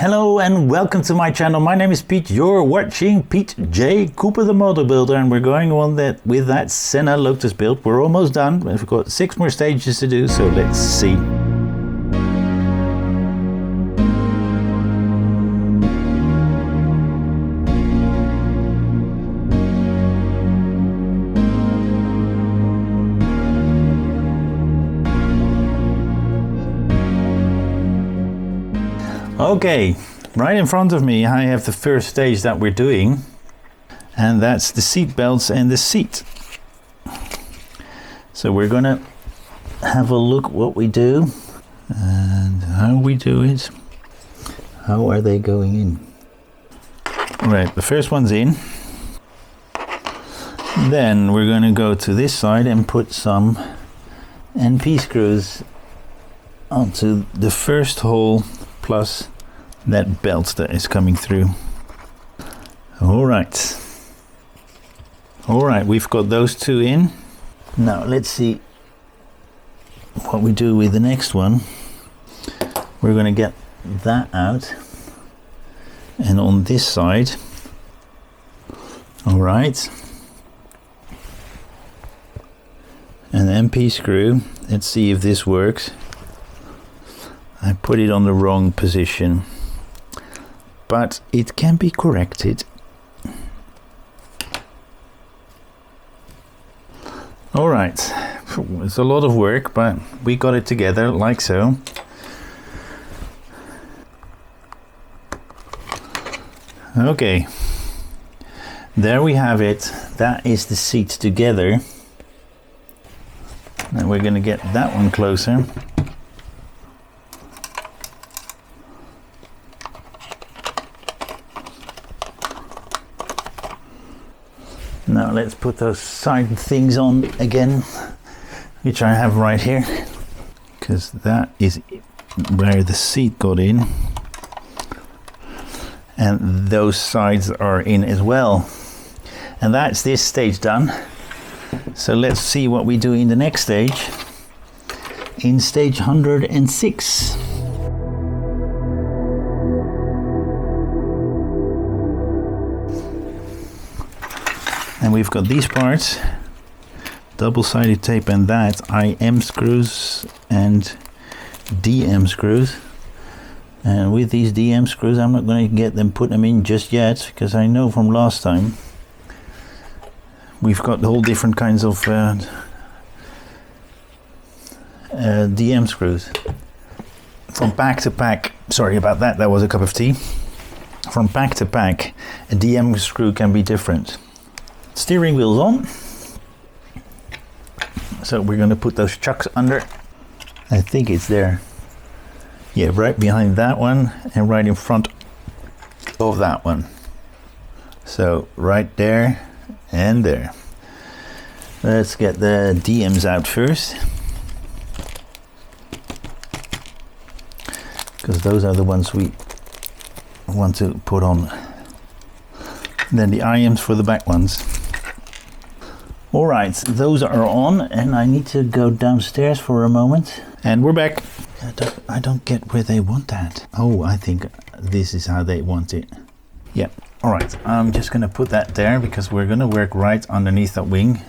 Hello and welcome to my channel. My name is Piet. You're watching Piet J. Cooper the Motor Builder, and we're going on with that Senna Lotus build. We're almost done. We've got 6 more stages to do, so let's see. Okay, right in front of me I have the first stage that we're doing, and that's the seat belts and the seat. So we're gonna have a look what we do and how we do it. How are they going in? Right, the first one's in. Then we're gonna go to this side and put some NP screws onto the first hole plus that belt that is coming through. Alright, we've got those 2 in. Now let's see what we do with the next one. We're going to get that out, and on this side, alright, an MP screw. Let's see if this works. I put it on the wrong position, but it can be corrected. All right, it's a lot of work, but we got it together like so. Okay, there we have it. That is the seat together. Now we're going to get that one closer. Now let's put those side things on again, which I have right here, because that is where the seat got in, and those sides are in as well. And that's this stage done. So let's see what we do in the next stage, in stage 106. And we've got these parts, double-sided tape, and that IM screws and DM screws. And with these DM screws, I'm not going to put them in just yet, because I know from last time we've got all different kinds of DM screws. From pack to pack, sorry about that, that was a cup of tea. From pack to pack, a DM screw can be different. Steering wheel's on, so we're going to put those chucks under. I think it's there, yeah, right behind that one and right in front of that one. So right there and there. Let's get the DMs out first, because those are the ones we want to put on. And then the IMs for the back ones. Alright, those are on, and I need to go downstairs for a moment. And we're back. I don't get where they want that. Oh, I think this is how they want it. Yeah, alright, I'm just going to put that there, because we're going to work right underneath that wing.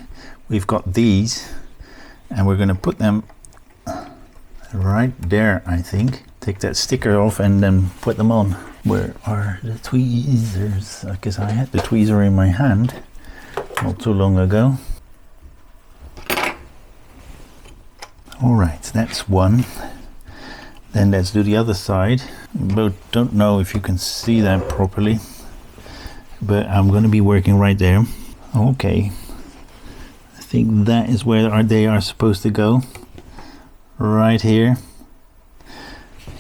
We've got these, and we're going to put them right there, I think. Take that sticker off and then put them on. Where are the tweezers? Because I had the tweezer in my hand not too long ago. Alright, that's one. Then let's do the other side. But don't know if you can see that properly, but I'm going to be working right there. Okay, I think that is where they are supposed to go. Right here.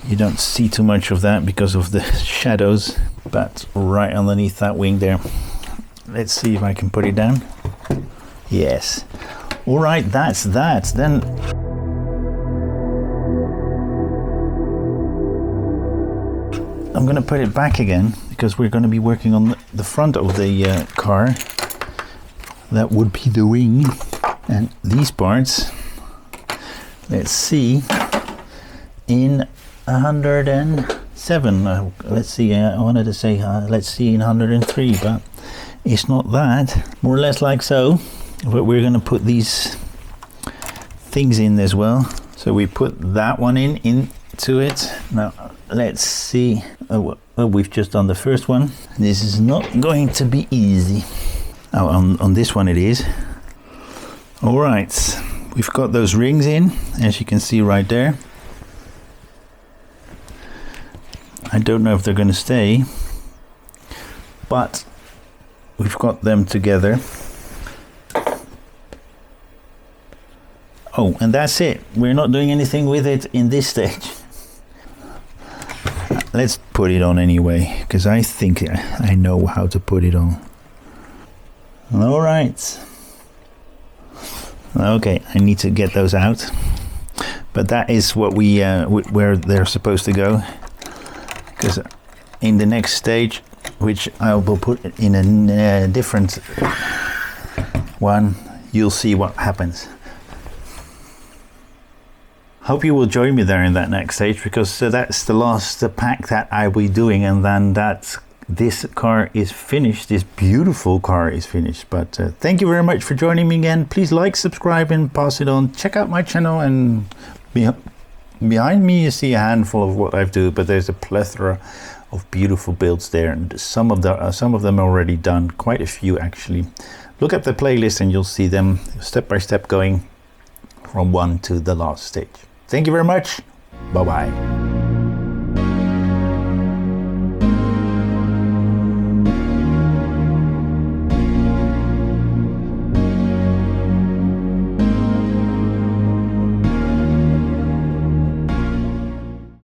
You don't see too much of that because of the shadows, but right underneath that wing there. Let's see if I can put it down. Yes. Alright, that's that. Then I'm going to put it back again, because we're going to be working on the front of the car. That would be the wing. And these parts, let's see, in 106 107. Let's see, I wanted to say let's see in 103, but it's not that. More or less like so. But we're going to put these things in as well. So we put that one into it. Now let's see. Well, we've just done the first one. This is not going to be easy. Oh, on this one it is. All right, we've got those rings in, as you can see right there. I don't know if they're going to stay, but we've got them together. Oh, and that's it. We're not doing anything with it in this stage. Let's put it on anyway, because I think I know how to put it on. All right. Okay, I need to get those out. But that is what we where they're supposed to go. Because in the next stage, which I will put in a different one, you'll see what happens. Hope you will join me there in that next stage, because that's the last pack that I will be doing, and then this car is finished. This beautiful car is finished. But thank you very much for joining me again. Please like, subscribe, and pass it on. Check out my channel, and behind me you see a handful of what I've done, but there's a plethora of beautiful builds there, and some of them already done, quite a few actually. Look at the playlist and you'll see them step by step going from one to the last stage. Thank you very much. Bye bye.